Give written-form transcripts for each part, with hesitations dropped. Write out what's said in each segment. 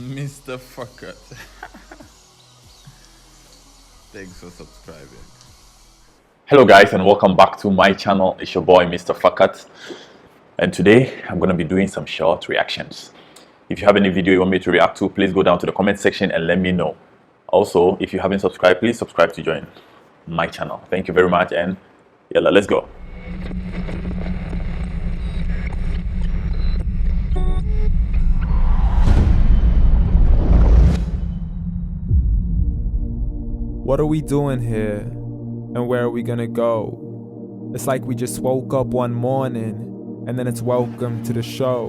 Mr. Faqat. Thanks for subscribing. Hello guys, and welcome back to my channel. It's your boy Mr. Faqat, and today I'm going to be doing some short reactions. If you have any video you want me to react to, please go down to the comment section and let me know. Also, if you haven't subscribed, please subscribe to join my channel. Thank you very much, and yalla, let's go. What are we doing here? And where are we gonna go? It's like we just woke up one morning and then it's welcome to the show.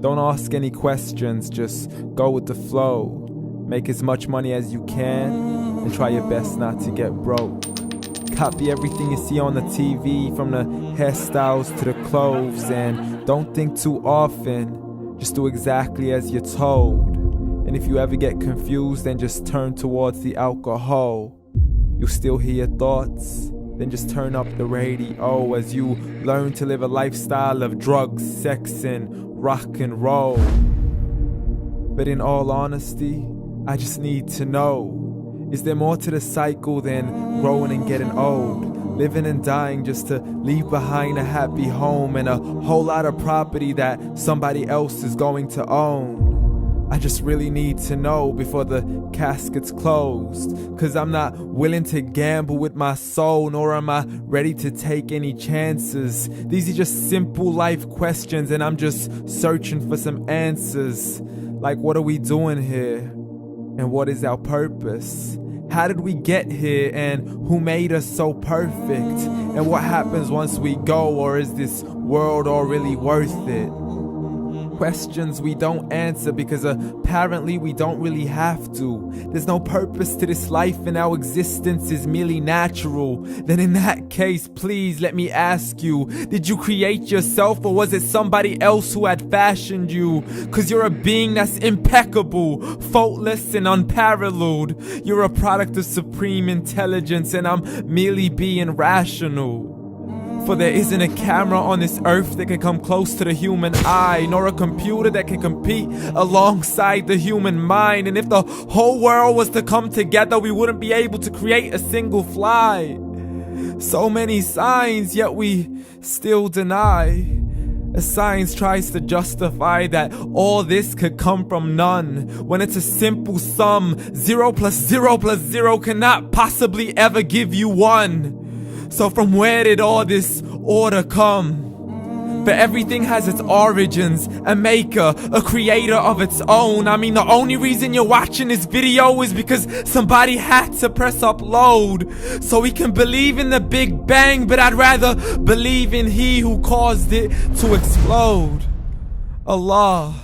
Don't ask any questions, just go with the flow. Make as much money as you can and try your best not to get broke. Copy everything you see on the TV, from the hairstyles to the clothes, and don't think too often, just do exactly as you're told. And if you ever get confused, then just turn towards the alcohol. You'll still hear your thoughts, then just turn up the radio as you learn to live a lifestyle of drugs, sex, and rock and roll. But in all honesty, I just need to know, is there more to the cycle than growing and getting old? Living and dying just to leave behind a happy home and a whole lot of property that somebody else is going to own. I just really need to know before the casket's closed, 'cause I'm not willing to gamble with my soul, nor am I ready to take any chances. These are just simple life questions and I'm just searching for some answers. Like, what are we doing here? And what is our purpose? How did we get here, and who made us so perfect? And what happens once we go, or is this world all really worth it? Questions we don't answer because apparently we don't really have to. There's no purpose to this life and our existence is merely natural. Then in that case, please let me ask you, did you create yourself, or was it somebody else who had fashioned you? 'Cause you're a being that's impeccable, faultless and unparalleled. You're a product of supreme intelligence and I'm merely being rational. For there isn't a camera on this earth that can come close to the human eye, nor a computer that can compete alongside the human mind. And if the whole world was to come together, we wouldn't be able to create a single fly. So many signs, yet we still deny. As science tries to justify that all this could come from none, when it's a simple sum. 0 plus 0 plus 0 cannot possibly ever give you 1. So from where did all this order come? But everything has its origins, a maker, a creator of its own. I mean, the only reason you're watching this video is because somebody had to press upload. So we can believe in the Big Bang, but I'd rather believe in He who caused it to explode. Allah,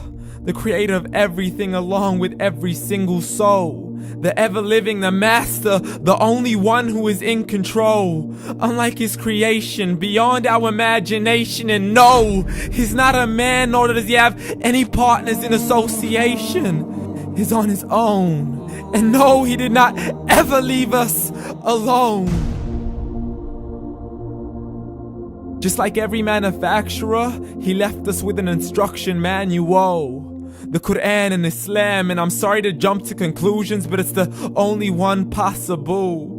the creator of everything along with every single soul. The ever-living, the master, the only one who is in control. Unlike his creation, beyond our imagination. And no, he's not a man, nor does he have any partners in association. He's on his own. And no, he did not ever leave us alone. Just like every manufacturer, he left us with an instruction manual. The Quran and Islam, and I'm sorry to jump to conclusions, but it's the only one possible.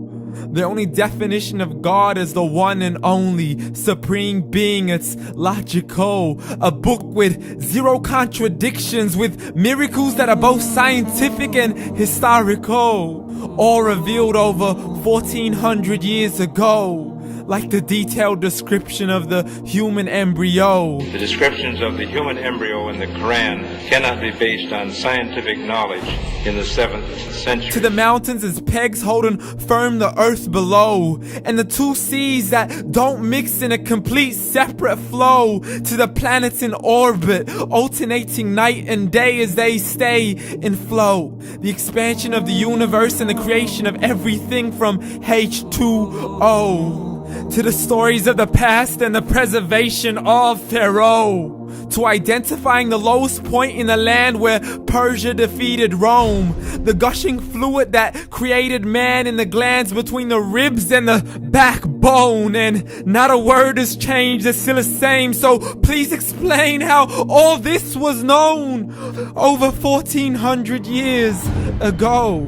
The only definition of God is the one and only supreme being. It's logical, a book with 0 contradictions, with miracles that are both scientific and historical, all revealed over 1400 years ago. Like the detailed description of the human embryo. The descriptions of the human embryo in the Quran cannot be based on scientific knowledge in the 7th century. To the mountains as pegs holding firm the earth below, and the 2 seas that don't mix in a complete separate flow. To the planets in orbit, alternating night and day as they stay in flow. The expansion of the universe and the creation of everything from H2O. To the stories of the past and the preservation of Pharaoh. to identifying the lowest point in the land where Persia defeated Rome, the gushing fluid that created man in the glands between the ribs and the backbone, and not a word has changed, it's still the same. So please explain how all this was known over 1400 years ago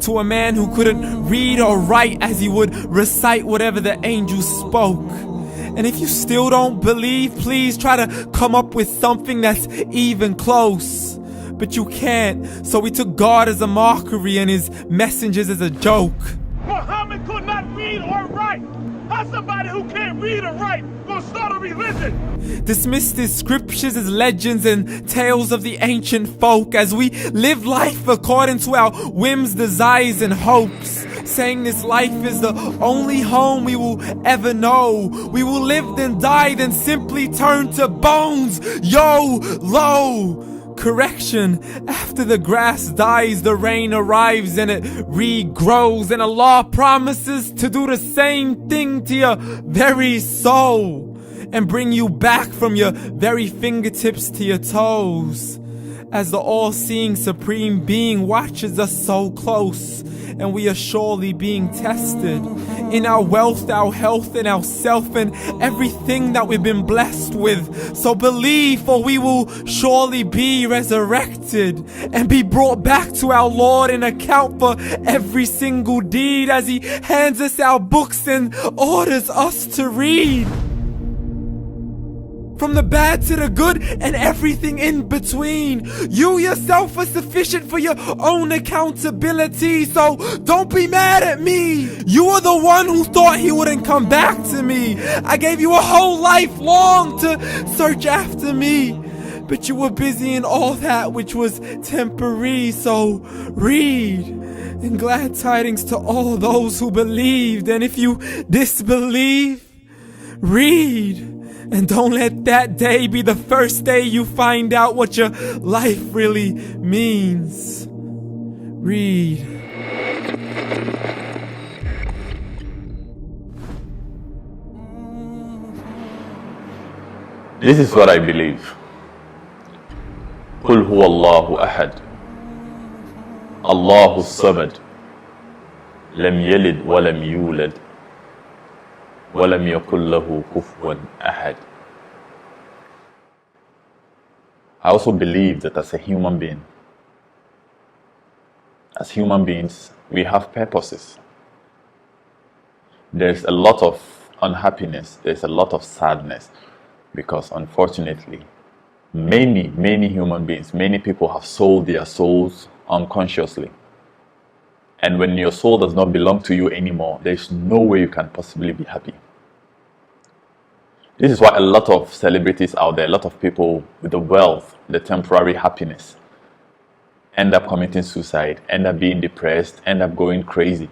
to a man who couldn't read or write as he would recite whatever the angels spoke. And if you still don't believe, please try to come up with something that's even close. But you can't, so we took God as a mockery and his messengers as a joke. Muhammad could not read or write. How's somebody who can't read or write gonna start a religion? Dismissed his scriptures as legends and tales of the ancient folk as we live life according to our whims, desires, and hopes. Saying this life is the only home we will ever know. We will live then die, then simply turn to bones. YOLO! Correction, after the grass dies, the rain arrives and it regrows, and Allah promises to do the same thing to your very soul and bring you back from your very fingertips to your toes, as the all-seeing supreme being watches us so close, and we are surely being tested in our wealth, our health, and our self, and everything that we've been blessed with. So believe, for we will surely be resurrected and be brought back to our Lord and account for every single deed as he hands us our books and orders us to read. From the bad to the good and everything in between. You yourself are sufficient for your own accountability, so don't be mad at me. You are the one who thought he wouldn't come back to me. I gave you a whole life long to search after me, but you were busy in all that which was temporary. So read, and glad tidings to all those who believed. And if you disbelieve, read. And don't let that day be the first day you find out what your life really means. Read. This is what I believe. قل هو الله أحد الله الصمد لم يلد ولم يولد ولم يكن له كفوا أحد. I also believe that as human beings, we have purposes. There's a lot of unhappiness, there's a lot of sadness, because unfortunately, many human beings, many people have sold their souls unconsciously. And when your soul does not belong to you anymore, there's no way you can possibly be happy. This is why a lot of celebrities out there, a lot of people with the wealth, the temporary happiness, end up committing suicide, end up being depressed, end up going crazy.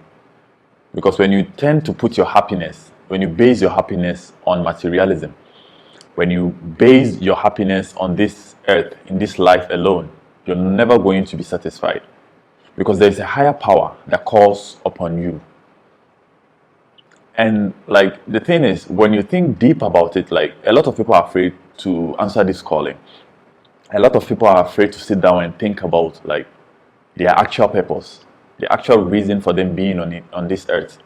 Because when you tend to put your happiness, when you base your happiness on materialism, when you base your happiness on this earth, in this life alone, you're never going to be satisfied. Because there is a higher power that calls upon you. And like the thing is, when you think deep about it, like a lot of people are afraid to answer this calling. A lot of people are afraid to sit down and think about like their actual purpose, the actual reason for them being on this earth.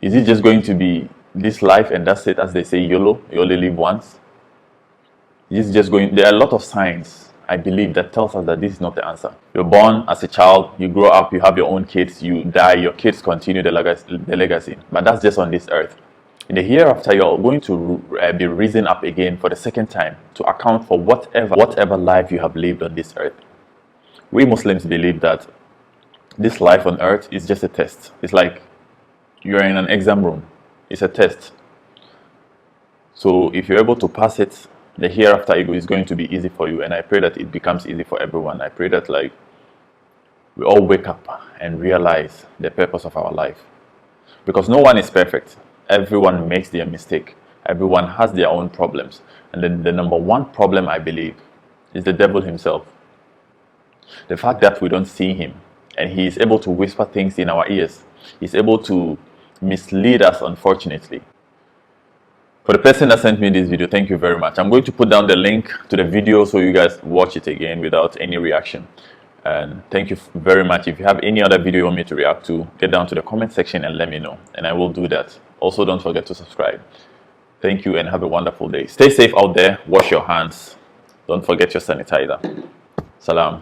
Is it just going to be this life and that's it, as they say, YOLO, you only live once? Is it just going? There are a lot of signs, I believe, that tells us that this is not the answer. You're born as a child, you grow up, you have your own kids, you die, your kids continue the legacy. But that's just on this earth. In the hereafter, you're going to be risen up again for the second time to account for whatever life you have lived on this earth. We Muslims believe that this life on earth is just a test. It's like you're in an exam room. It's a test. So if you're able to pass it, the hereafter is going to be easy for you, and I pray that it becomes easy for everyone. I pray that like we all wake up and realize the purpose of our life, because no one is perfect. Everyone makes their mistake. Everyone has their own problems, and then the number one problem, I believe, is the devil himself. The fact that we don't see him, and he is able to whisper things in our ears. He's able to mislead us, unfortunately. For the person that sent me this video, thank you very much. I'm going to put down the link to the video so you guys watch it again without any reaction. And thank you very much. If you have any other video you want me to react to, get down to the comment section and let me know, and I will do that. Also, don't forget to subscribe. Thank you and have a wonderful day. Stay safe out there. Wash your hands. Don't forget your sanitizer. Salam.